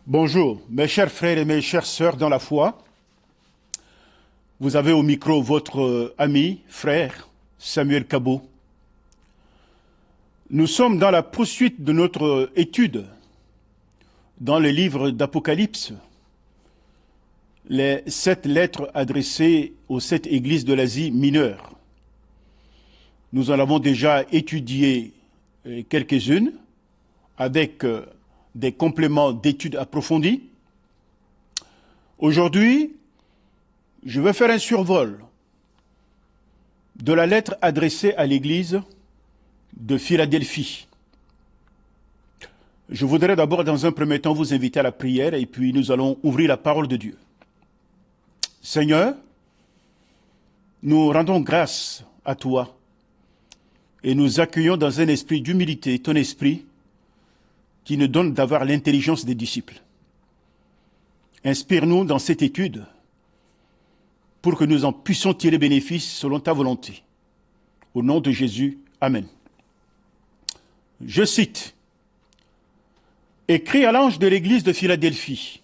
Bonjour, mes chers frères et mes chères sœurs dans la foi. Vous avez au micro votre ami, frère, Samuel Cabot. Nous sommes dans la poursuite de notre étude dans le livre d'Apocalypse, les 7 lettres adressées aux 7 églises de l'Asie mineure. Nous en avons déjà étudié quelques-unes avec des compléments d'études approfondies. Aujourd'hui, je vais faire un survol de la lettre adressée à l'église de Philadelphie. Je voudrais d'abord, dans un premier temps, vous inviter à la prière et puis nous allons ouvrir la parole de Dieu. Seigneur, nous rendons grâce à toi et nous accueillons dans un esprit d'humilité ton esprit qui nous donne d'avoir l'intelligence des disciples. Inspire-nous dans cette étude pour que nous en puissions tirer bénéfice selon ta volonté. Au nom de Jésus, Amen. Je cite, « Écrit à l'ange de l'église de Philadelphie,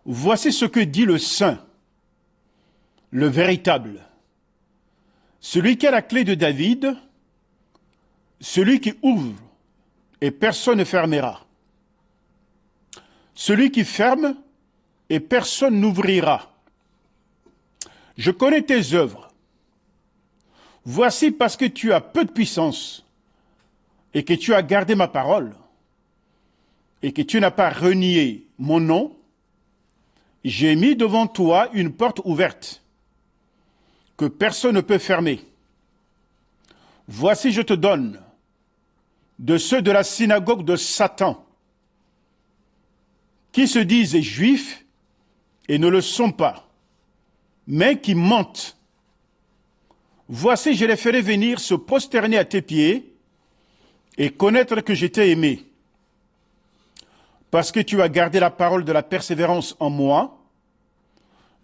voici ce que dit le Saint, le véritable, celui qui a la clé de David, celui qui ouvre et personne ne fermera, celui qui ferme et personne n'ouvrira. Je connais tes œuvres. Voici parce que tu as peu de puissance et que tu as gardé ma parole et que tu n'as pas renié mon nom, j'ai mis devant toi une porte ouverte que personne ne peut fermer. Voici, je te donne de ceux de la synagogue de Satan, qui se disent juifs et ne le sont pas, mais qui mentent. Voici, je les ferai venir se prosterner à tes pieds et connaître que je t'ai aimé. Parce que tu as gardé la parole de la persévérance en moi,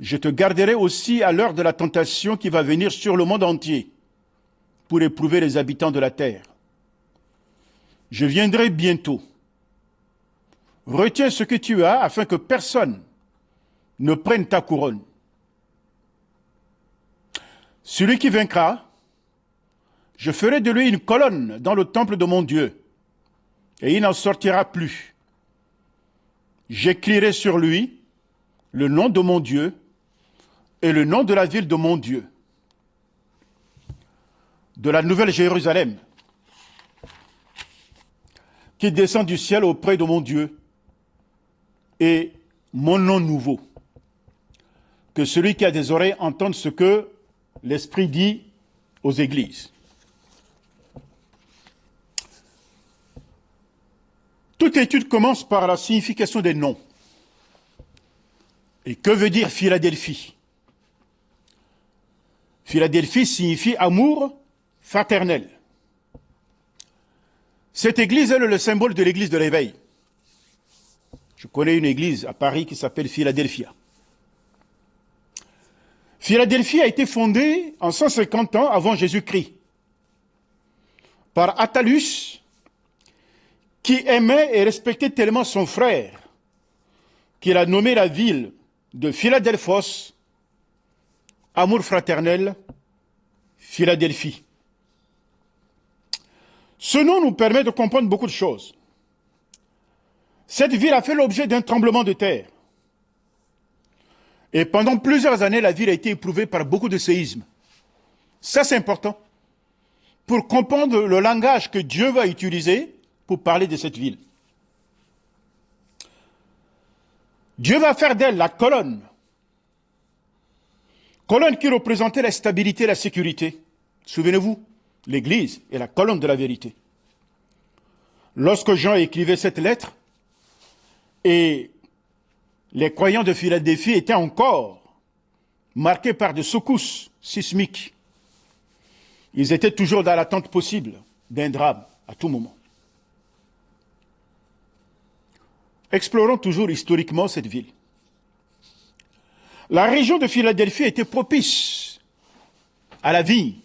je te garderai aussi à l'heure de la tentation qui va venir sur le monde entier pour éprouver les habitants de la terre. Je viendrai bientôt. Retiens ce que tu as afin que personne ne prenne ta couronne. Celui qui vaincra, je ferai de lui une colonne dans le temple de mon Dieu, et il n'en sortira plus. J'écrirai sur lui le nom de mon Dieu et le nom de la ville de mon Dieu, de la Nouvelle Jérusalem, qui descend du ciel auprès de mon Dieu, et mon nom nouveau. Que celui qui a des oreilles entende ce que l'Esprit dit aux églises. Toute étude commence par la signification des noms. Et que veut dire Philadelphie? Philadelphie signifie amour fraternel. Cette église est le symbole de l'église de l'éveil. Je connais une église à Paris qui s'appelle Philadelphia. Philadelphie a été fondée en 150 ans avant Jésus-Christ par Attalus, qui aimait et respectait tellement son frère qu'il a nommé la ville de Philadelphos, amour fraternel, Philadelphie. Ce nom nous permet de comprendre beaucoup de choses. Cette ville a fait l'objet d'un tremblement de terre. Et pendant plusieurs années, la ville a été éprouvée par beaucoup de séismes. Ça, c'est important pour comprendre le langage que Dieu va utiliser pour parler de cette ville. Dieu va faire d'elle la colonne qui représentait la stabilité et la sécurité. Souvenez-vous, l'Église est la colonne de la vérité. Lorsque Jean écrivait cette lettre, et les croyants de Philadelphie étaient encore marqués par des secousses sismiques. Ils étaient toujours dans l'attente possible d'un drame à tout moment. Explorons toujours historiquement cette ville. La région de Philadelphie était propice à la vigne.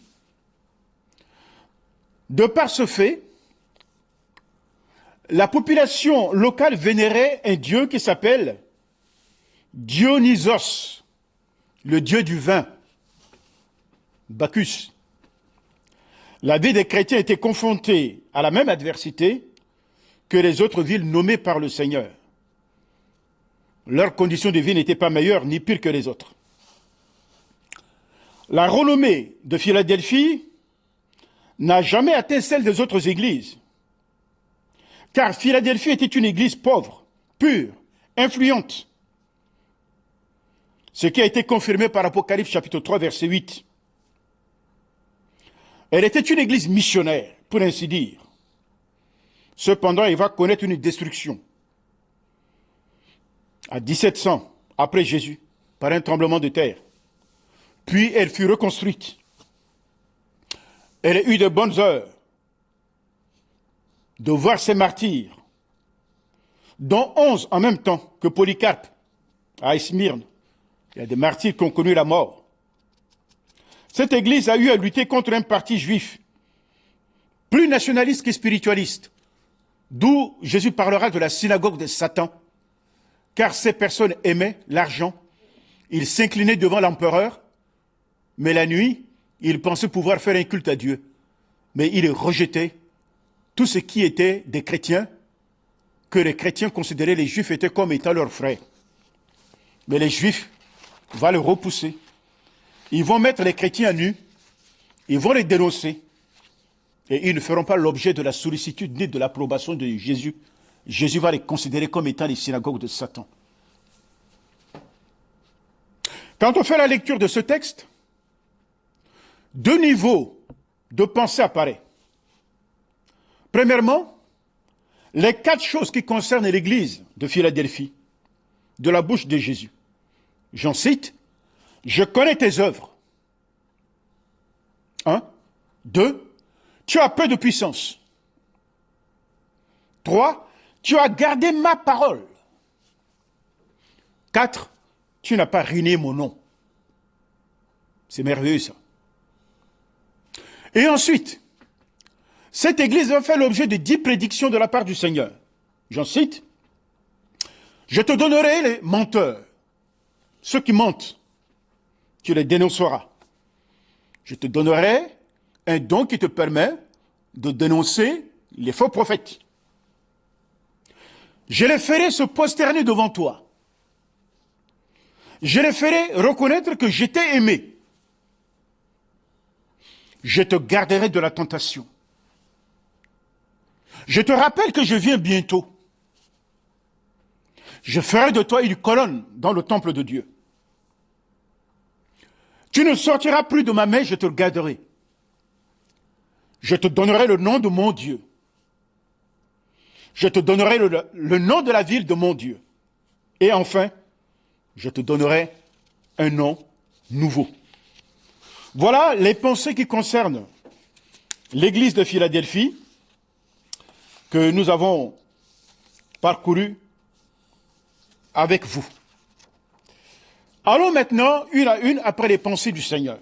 De par ce fait, la population locale vénérait un dieu qui s'appelle Dionysos, le dieu du vin, Bacchus. La vie des chrétiens était confrontée à la même adversité que les autres villes nommées par le Seigneur. Leurs conditions de vie n'étaient pas meilleures ni pires que les autres. La renommée de Philadelphie n'a jamais atteint celle des autres églises, car Philadelphie était une église pauvre, pure, influente, ce qui a été confirmé par Apocalypse chapitre 3 verset 8. Elle était une église missionnaire, pour ainsi dire. Cependant, elle va connaître une destruction. À 1700, après Jésus, par un tremblement de terre. Puis elle fut reconstruite. Elle a eu de bonnes heures de voir ses martyrs, dont 11 en même temps que Polycarpe à Smyrne. Il y a des martyrs qui ont connu la mort. Cette église a eu à lutter contre un parti juif, plus nationaliste que spiritualiste, d'où Jésus parlera de la synagogue de Satan, car ces personnes aimaient l'argent, ils s'inclinaient devant l'empereur, mais la nuit, ils pensaient pouvoir faire un culte à Dieu. Mais ils rejetaient tout ce qui était des chrétiens, que les chrétiens considéraient les juifs étaient comme étant leurs frères. Mais les juifs vont les repousser. Ils vont mettre les chrétiens à nu, ils vont les dénoncer, et ils ne feront pas l'objet de la sollicitude ni de l'approbation de Jésus. Jésus va les considérer comme étant les synagogues de Satan. Quand on fait la lecture de ce texte, deux niveaux de pensée apparaissent. Premièrement, les 4 choses qui concernent l'église de Philadelphie, de la bouche de Jésus. J'en cite, « Je connais tes œuvres. » 1. 2. Tu as peu de puissance. 3. Tu as gardé ma parole. 4. Tu n'as pas ruiné mon nom. C'est merveilleux ça. Et ensuite, cette église va faire l'objet de 10 prédictions de la part du Seigneur. J'en cite. Je te donnerai les menteurs, ceux qui mentent, tu les dénonceras. Je te donnerai un don qui te permet de dénoncer les faux prophètes. Je les ferai se prosterner devant toi. Je les ferai reconnaître que je t'ai aimé. Je te garderai de la tentation. Je te rappelle que je viens bientôt. Je ferai de toi une colonne dans le temple de Dieu. Tu ne sortiras plus de ma main, je te garderai. Je te donnerai le nom de mon Dieu. Je te donnerai le nom de la ville de mon Dieu. Et enfin, je te donnerai un nom nouveau. Voilà les pensées qui concernent l'église de Philadelphie que nous avons parcourues avec vous. Allons maintenant, une à une, après les pensées du Seigneur.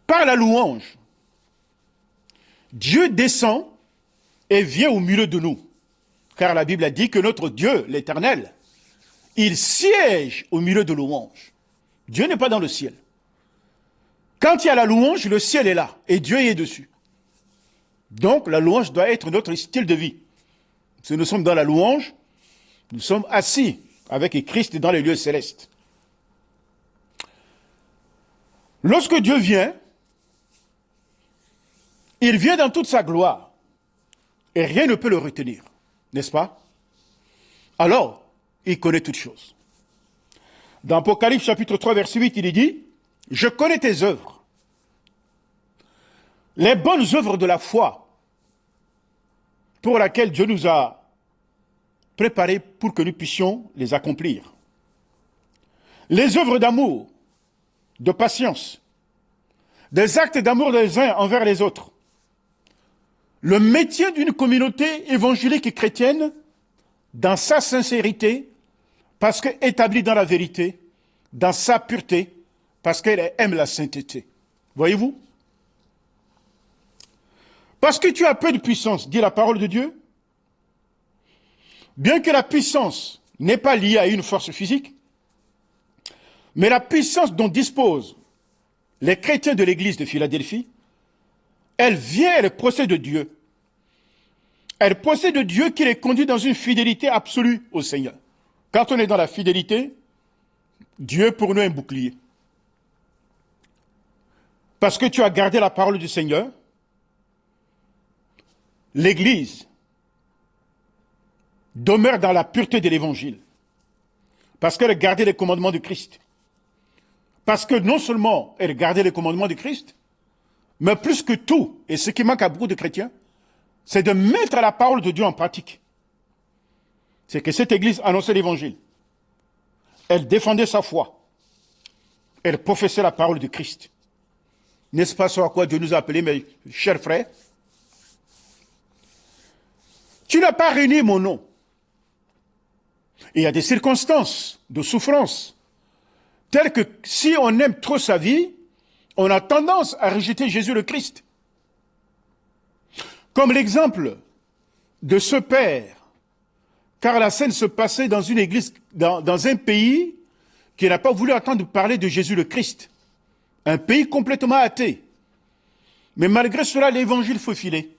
Par la louange, Dieu descend et vient au milieu de nous. Car la Bible a dit que notre Dieu, l'Éternel, il siège au milieu de louange. Dieu n'est pas dans le ciel. Quand il y a la louange, le ciel est là et Dieu y est dessus. Donc la louange doit être notre style de vie. Si nous sommes dans la louange, nous sommes assis avec Christ dans les lieux célestes. Lorsque Dieu vient, il vient dans toute sa gloire et rien ne peut le retenir, n'est-ce pas? Alors, il connaît toutes choses. Dans Apocalypse chapitre 3 verset 8, il est dit « Je connais tes œuvres, les bonnes œuvres de la foi pour laquelle Dieu nous a préparés pour que nous puissions les accomplir. Les œuvres d'amour, de patience, des actes d'amour des uns envers les autres. Le métier d'une communauté évangélique et chrétienne dans sa sincérité, parce qu'elle est établie dans la vérité, dans sa pureté, parce qu'elle aime la sainteté. Voyez-vous? Parce que tu as peu de puissance, dit la parole de Dieu. Bien que la puissance n'est pas liée à une force physique, mais la puissance dont disposent les chrétiens de l'église de Philadelphie, elle vient, elle procède de Dieu. Elle procède de Dieu qui les conduit dans une fidélité absolue au Seigneur. Quand on est dans la fidélité, Dieu pour nous est un bouclier. Parce que tu as gardé la parole du Seigneur, l'Église demeure dans la pureté de l'Évangile. Parce qu'elle a gardé les commandements de Christ. Parce que non seulement elle a gardé les commandements de Christ, mais plus que tout, et ce qui manque à beaucoup de chrétiens, c'est de mettre la parole de Dieu en pratique. C'est que cette Église annonçait l'Évangile. Elle défendait sa foi. Elle professait la parole de Christ. N'est-ce pas ce à quoi Dieu nous a appelés, mes chers frères? Tu n'as pas renié mon nom. Et il y a des circonstances de souffrance, telles que si on aime trop sa vie, on a tendance à rejeter Jésus le Christ. Comme l'exemple de ce père, car la scène se passait dans une église, dans un pays qui n'a pas voulu entendre parler de Jésus le Christ. Un pays complètement athée. Mais malgré cela, l'évangile faufilait.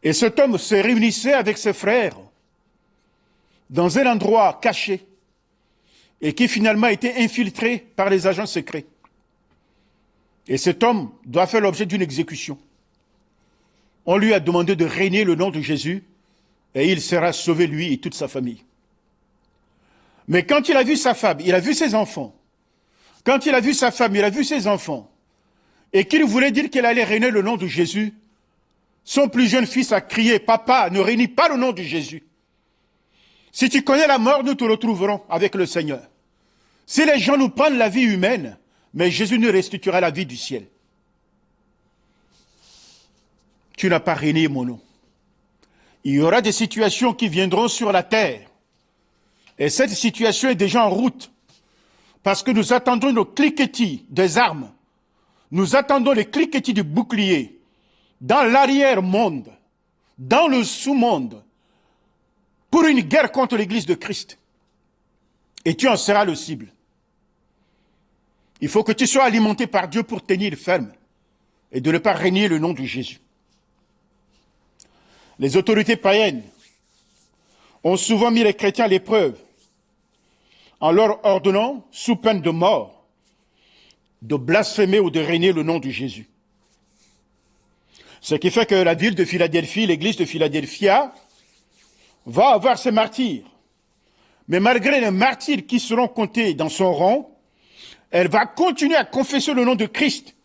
Et cet homme se réunissait avec ses frères dans un endroit caché et qui finalement a été infiltré par les agents secrets. Et cet homme doit faire l'objet d'une exécution. On lui a demandé de régner le nom de Jésus et il sera sauvé, lui et toute sa famille. Mais quand il a vu sa femme, il a vu ses enfants. Quand il a vu sa femme, il a vu ses enfants. Et qu'il voulait dire qu'il allait régner le nom de Jésus, son plus jeune fils a crié, « Papa, ne réunis pas le nom de Jésus. Si tu connais la mort, nous te retrouverons avec le Seigneur. Si les gens nous prennent la vie humaine, mais Jésus nous restituera la vie du ciel. Tu n'as pas régné mon nom. Il y aura des situations qui viendront sur la terre. Et cette situation est déjà en route. Parce que nous attendons le cliquetis des armes. Nous attendons les cliquetis du bouclier. Dans l'arrière-monde, dans le sous-monde, pour une guerre contre l'Église de Christ. Et tu en seras le cible. Il faut que tu sois alimenté par Dieu pour tenir ferme et de ne pas régner le nom de Jésus. Les autorités païennes ont souvent mis les chrétiens à l'épreuve en leur ordonnant, sous peine de mort, de blasphémer ou de régner le nom de Jésus. Ce qui fait que la ville de Philadelphie, l'église de Philadelphia, va avoir ses martyrs. Mais malgré les martyrs qui seront comptés dans son rang, elle va continuer à confesser le nom de Christ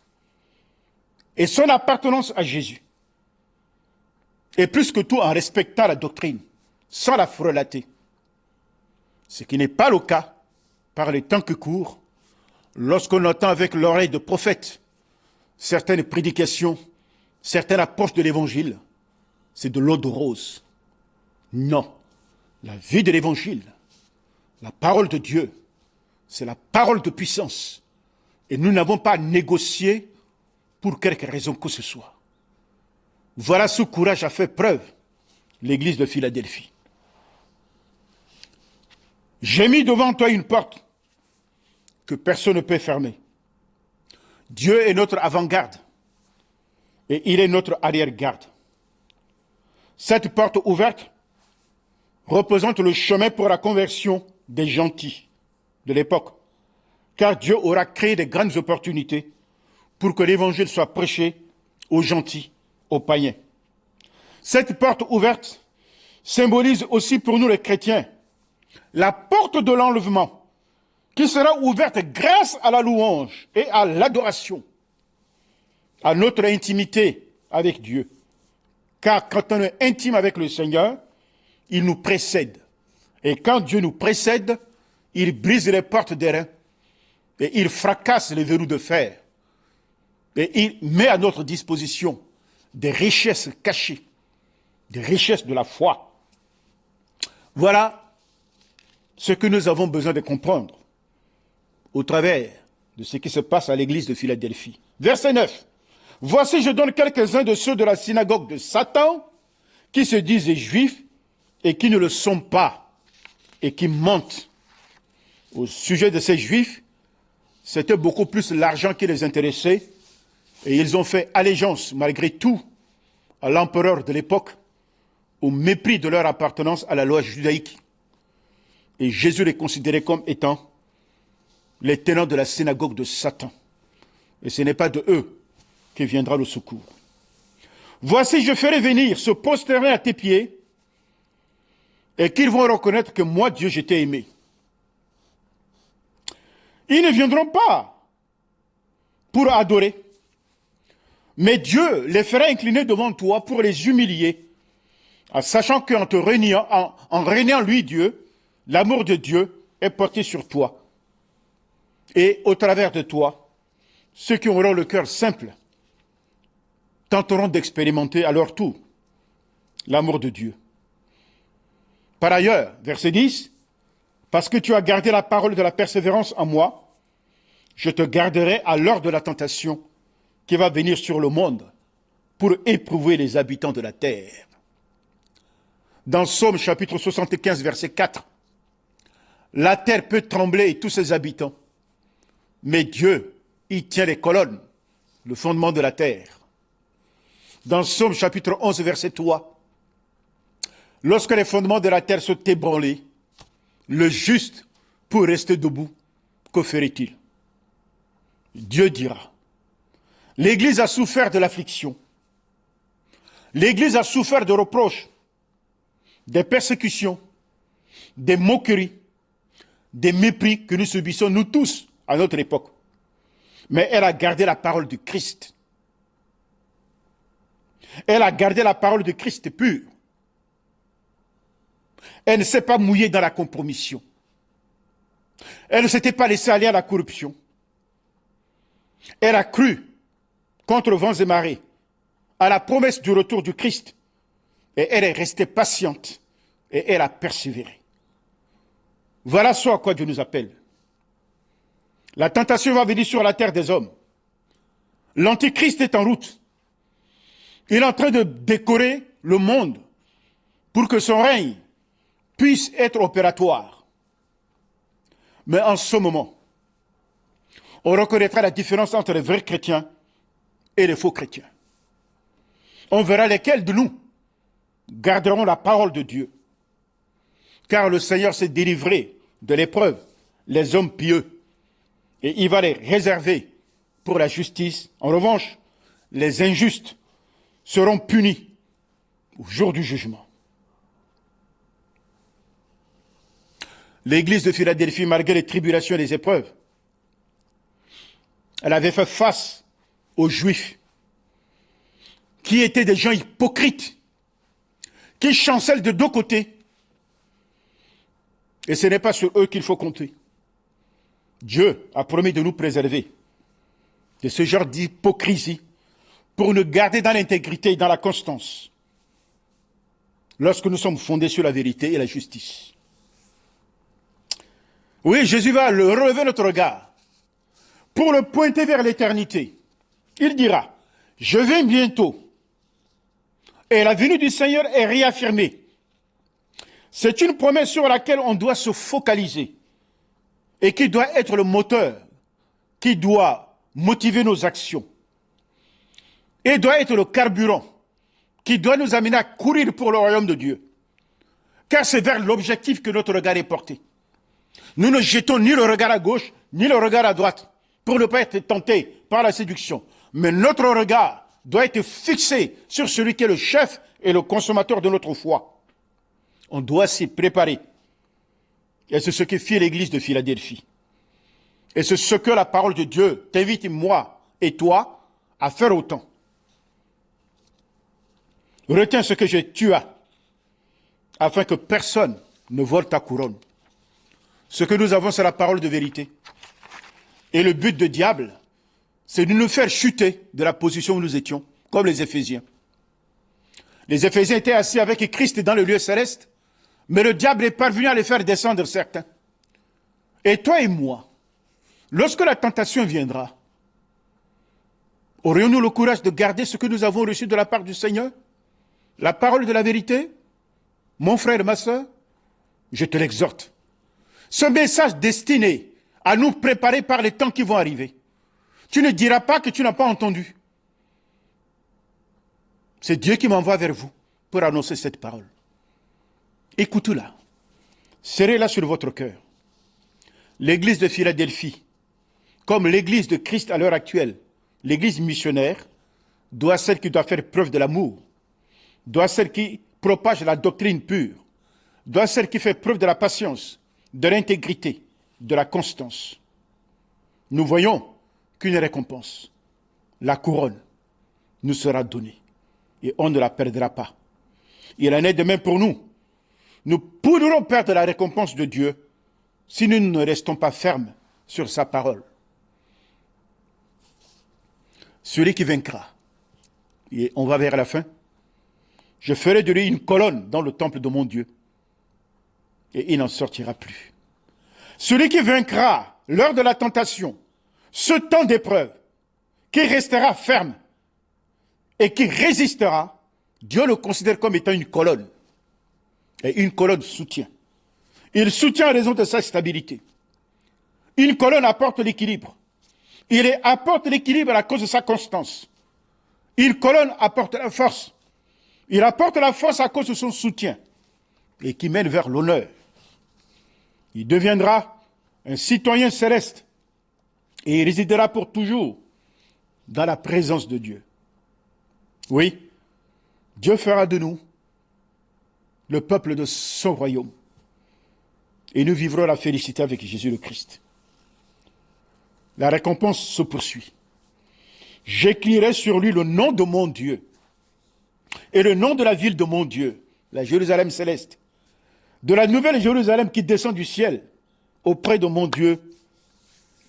et son appartenance à Jésus. Et plus que tout en respectant la doctrine, sans la frelater. Ce qui n'est pas le cas par les temps qui courent, lorsqu'on entend avec l'oreille de prophète certaines prédications, certaines approches de l'évangile, c'est de l'eau de rose. Non, la vie de l'évangile, la parole de Dieu, c'est la parole de puissance. Et nous n'avons pas à négocier pour quelque raison que ce soit. Voilà ce courage a fait preuve l'église de Philadelphie. J'ai mis devant toi une porte que personne ne peut fermer. Dieu est notre avant-garde et il est notre arrière-garde. Cette porte ouverte représente le chemin pour la conversion des gentils de l'époque, car Dieu aura créé de grandes opportunités pour que l'évangile soit prêché aux gentils, aux païens. Cette porte ouverte symbolise aussi pour nous les chrétiens la porte de l'enlèvement qui sera ouverte grâce à la louange et à l'adoration, à notre intimité avec Dieu. Car quand on est intime avec le Seigneur, il nous précède. Et quand Dieu nous précède, il brise les portes d'airain et il fracasse les verrous de fer. Et il met à notre disposition des richesses cachées, des richesses de la foi. Voilà ce que nous avons besoin de comprendre au travers de ce qui se passe à l'église de Philadelphie. Verset 9. Voici, je donne quelques-uns de ceux de la synagogue de Satan qui se disent juifs et qui ne le sont pas et qui mentent. Au sujet de ces juifs, c'était beaucoup plus l'argent qui les intéressait et ils ont fait allégeance malgré tout à l'empereur de l'époque au mépris de leur appartenance à la loi judaïque. Et Jésus les considérait comme étant les tenants de la synagogue de Satan. Et ce n'est pas de eux que viendra le secours. Voici, je ferai venir se prosterner à tes pieds et qu'ils vont reconnaître que moi, Dieu, je t'ai aimé. Ils ne viendront pas pour adorer, mais Dieu les fera incliner devant toi pour les humilier, en sachant qu'en te régnant, en régnant lui, Dieu, l'amour de Dieu est porté sur toi. Et au travers de toi, ceux qui auront le cœur simple tenteront d'expérimenter à leur tour l'amour de Dieu. Par ailleurs, verset 10, parce que tu as gardé la parole de la persévérance en moi, je te garderai à l'heure de la tentation qui va venir sur le monde pour éprouver les habitants de la terre. Dans Psaume chapitre 75, verset 4, la terre peut trembler et tous ses habitants, mais Dieu y tient les colonnes, le fondement de la terre. Dans Psaume chapitre 11, verset 3, lorsque les fondements de la terre sont ébranlés, le juste, pour rester debout, que ferait-il? Dieu dira, l'Église a souffert de l'affliction, l'Église a souffert de reproches, des persécutions, des moqueries, des mépris que nous subissons nous tous à notre époque. Mais elle a gardé la parole du Christ. Elle a gardé la parole de Christ pure. Elle ne s'est pas mouillée dans la compromission. Elle ne s'était pas laissée aller à la corruption. Elle a cru, contre vents et marées, à la promesse du retour du Christ. Et elle est restée patiente. Et elle a persévéré. Voilà ce à quoi Dieu nous appelle. La tentation va venir sur la terre des hommes. L'Antichrist est en route. Il est en train de décorer le monde pour que son règne puisse être opératoire. Mais en ce moment, on reconnaîtra la différence entre les vrais chrétiens et les faux chrétiens. On verra lesquels de nous garderont la parole de Dieu. Car le Seigneur s'est délivré de l'épreuve, les hommes pieux, et il va les réserver pour la justice. En revanche, les injustes seront punis au jour du jugement. L'église de Philadelphie, malgré les tribulations et les épreuves, elle avait fait face aux Juifs, qui étaient des gens hypocrites, qui chancellent de deux côtés. Et ce n'est pas sur eux qu'il faut compter. Dieu a promis de nous préserver de ce genre d'hypocrisie pour nous garder dans l'intégrité et dans la constance lorsque nous sommes fondés sur la vérité et la justice. Oui, Jésus va relever notre regard pour le pointer vers l'éternité. Il dira, je viens bientôt. Et la venue du Seigneur est réaffirmée. C'est une promesse sur laquelle on doit se focaliser et qui doit être le moteur, qui doit motiver nos actions. Et doit être le carburant qui doit nous amener à courir pour le royaume de Dieu. Car c'est vers l'objectif que notre regard est porté. Nous ne jetons ni le regard à gauche, ni le regard à droite, pour ne pas être tentés par la séduction. Mais notre regard doit être fixé sur celui qui est le chef et le consommateur de notre foi. On doit s'y préparer. Et c'est ce que fait l'église de Philadelphie. Et c'est ce que la parole de Dieu t'invite, moi et toi, à faire autant. Retiens ce que tu as, afin que personne ne vole ta couronne. Ce que nous avons, c'est la parole de vérité. Et le but du diable, c'est de nous faire chuter de la position où nous étions, comme les Éphésiens. Les Éphésiens étaient assis avec Christ dans le lieu céleste, mais le diable est parvenu à les faire descendre certains. Et toi et moi, lorsque la tentation viendra, Aurions-nous le courage de garder ce que nous avons reçu de la part du Seigneur? La parole de la vérité? Mon frère et ma soeur, je te l'exhorte. Ce message destiné à nous préparer par les temps qui vont arriver. Tu ne diras pas que tu n'as pas entendu. C'est Dieu qui m'envoie vers vous pour annoncer cette parole. Écoutez-la. Serrez-la sur votre cœur. L'église de Philadelphie, comme l'église de Christ à l'heure actuelle, l'église missionnaire, doit celle qui doit faire preuve de l'amour, doit celle qui propage la doctrine pure, doit celle qui fait preuve de la patience, de l'intégrité, de la constance. Nous voyons qu'une récompense, la couronne, nous sera donnée et on ne la perdra pas. Il en est de même pour nous. Nous pourrons perdre la récompense de Dieu si nous ne restons pas fermes sur sa parole. Celui qui vaincra, et on va vers la fin, je ferai de lui une colonne dans le temple de mon Dieu, et il n'en sortira plus. Celui qui vaincra lors de la tentation, ce temps d'épreuve, qui restera ferme et qui résistera, Dieu le considère comme étant une colonne. Et une colonne soutient. Il soutient en raison de sa stabilité. Une colonne apporte l'équilibre. Il apporte l'équilibre à cause de sa constance. Une colonne apporte la force. Il apporte la force à cause de son soutien et qui mène vers l'honneur. Il deviendra un citoyen céleste et il résidera pour toujours dans la présence de Dieu. Oui, Dieu fera de nous le peuple de son royaume et nous vivrons la félicité avec Jésus le Christ. La récompense se poursuit. J'écrirai sur lui le nom de mon Dieu et le nom de la ville de mon Dieu, la Jérusalem céleste, de la nouvelle Jérusalem qui descend du ciel auprès de mon Dieu,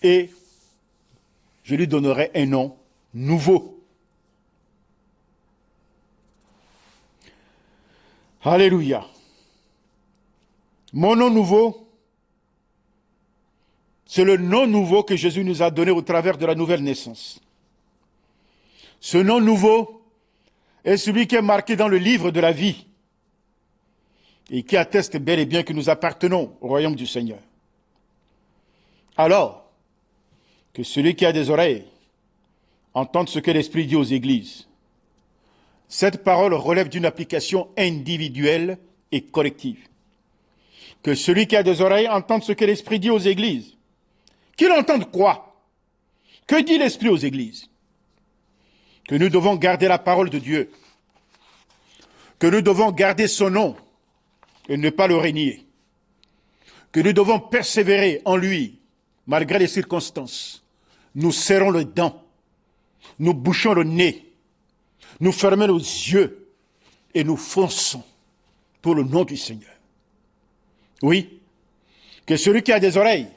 et je lui donnerai un nom nouveau. Alléluia. Mon nom nouveau, c'est le nom nouveau que Jésus nous a donné au travers de la nouvelle naissance. Ce nom nouveau est celui qui est marqué dans le livre de la vie et qui atteste bel et bien que nous appartenons au royaume du Seigneur. Alors, que celui qui a des oreilles entende ce que l'Esprit dit aux églises. Cette parole relève d'une application individuelle et collective. Que celui qui a des oreilles entende ce que l'Esprit dit aux églises. Qu'il entende quoi? Que dit l'Esprit aux églises? Que nous devons garder la parole de Dieu. Que nous devons garder son nom et ne pas le renier. Que nous devons persévérer en lui, malgré les circonstances. Nous serrons les dents, nous bouchons le nez, nous fermons nos yeux et nous fonçons pour le nom du Seigneur. Oui, que celui qui a des oreilles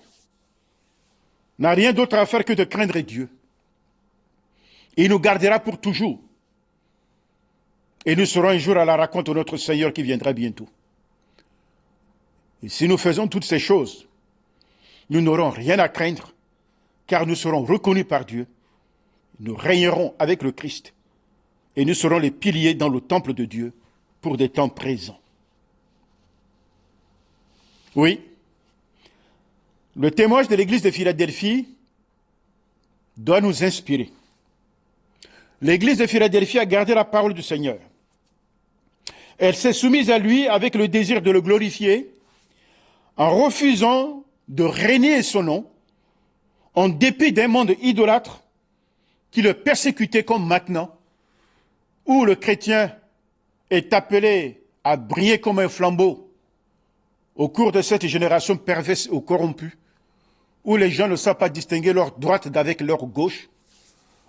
n'a rien d'autre à faire que de craindre Dieu. Il nous gardera pour toujours. Et nous serons un jour à la rencontre de notre Seigneur qui viendra bientôt. Et si nous faisons toutes ces choses, nous n'aurons rien à craindre, car nous serons reconnus par Dieu. Nous régnerons avec le Christ. Et nous serons les piliers dans le temple de Dieu pour des temps présents. Oui, le témoignage de l'église de Philadelphie doit nous inspirer. L'église de Philadelphie a gardé la parole du Seigneur. Elle s'est soumise à lui avec le désir de le glorifier, en refusant de renier son nom, en dépit d'un monde idolâtre qui le persécutait comme maintenant, où le chrétien est appelé à briller comme un flambeau au cours de cette génération perverse ou corrompue, où les gens ne savent pas distinguer leur droite d'avec leur gauche,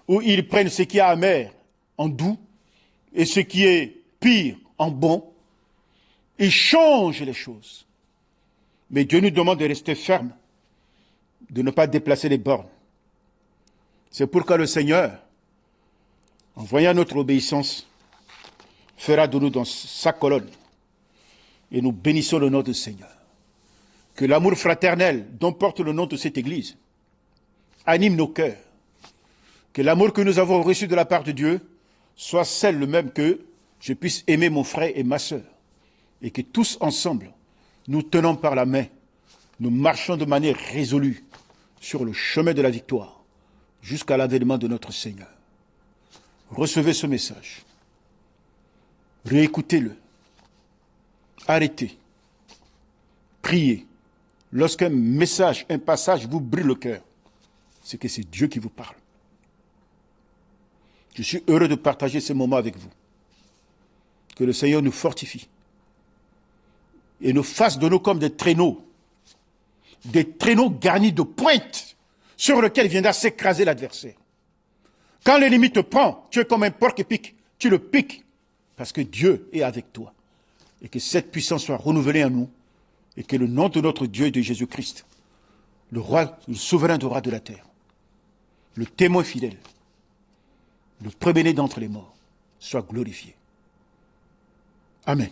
où ils prennent ce qui est amer en doux et ce qui est pire en bon. Ils changent les choses. Mais Dieu nous demande de rester fermes, de ne pas déplacer les bornes. C'est pourquoi le Seigneur, en voyant notre obéissance, fera de nous dans sa colonne. Et nous bénissons le nom du Seigneur. Que l'amour fraternel dont porte le nom de cette Église anime nos cœurs Que l'amour que nous avons reçu de la part de Dieu soit celle même que je puisse aimer mon frère et ma sœur. Et que tous ensemble, nous tenons par la main, nous marchons de manière résolue sur le chemin de la victoire jusqu'à l'avènement de notre Seigneur. Recevez ce message. Réécoutez-le. Arrêtez. Priez. Lorsqu'un message, un passage vous brûle le cœur, c'est que c'est Dieu qui vous parle. Je suis heureux de partager ce moment avec vous. Que le Seigneur nous fortifie et nous fasse de nous comme des traîneaux garnis de pointes sur lesquels viendra s'écraser l'adversaire. Quand l'ennemi te prend, tu es comme un porc qui pique, tu le piques parce que Dieu est avec toi. Et que cette puissance soit renouvelée en nous et que le nom de notre Dieu et de Jésus-Christ, le roi, le souverain du roi de la terre, le témoin fidèle, le premier-né d'entre les morts, soit glorifié. Amen.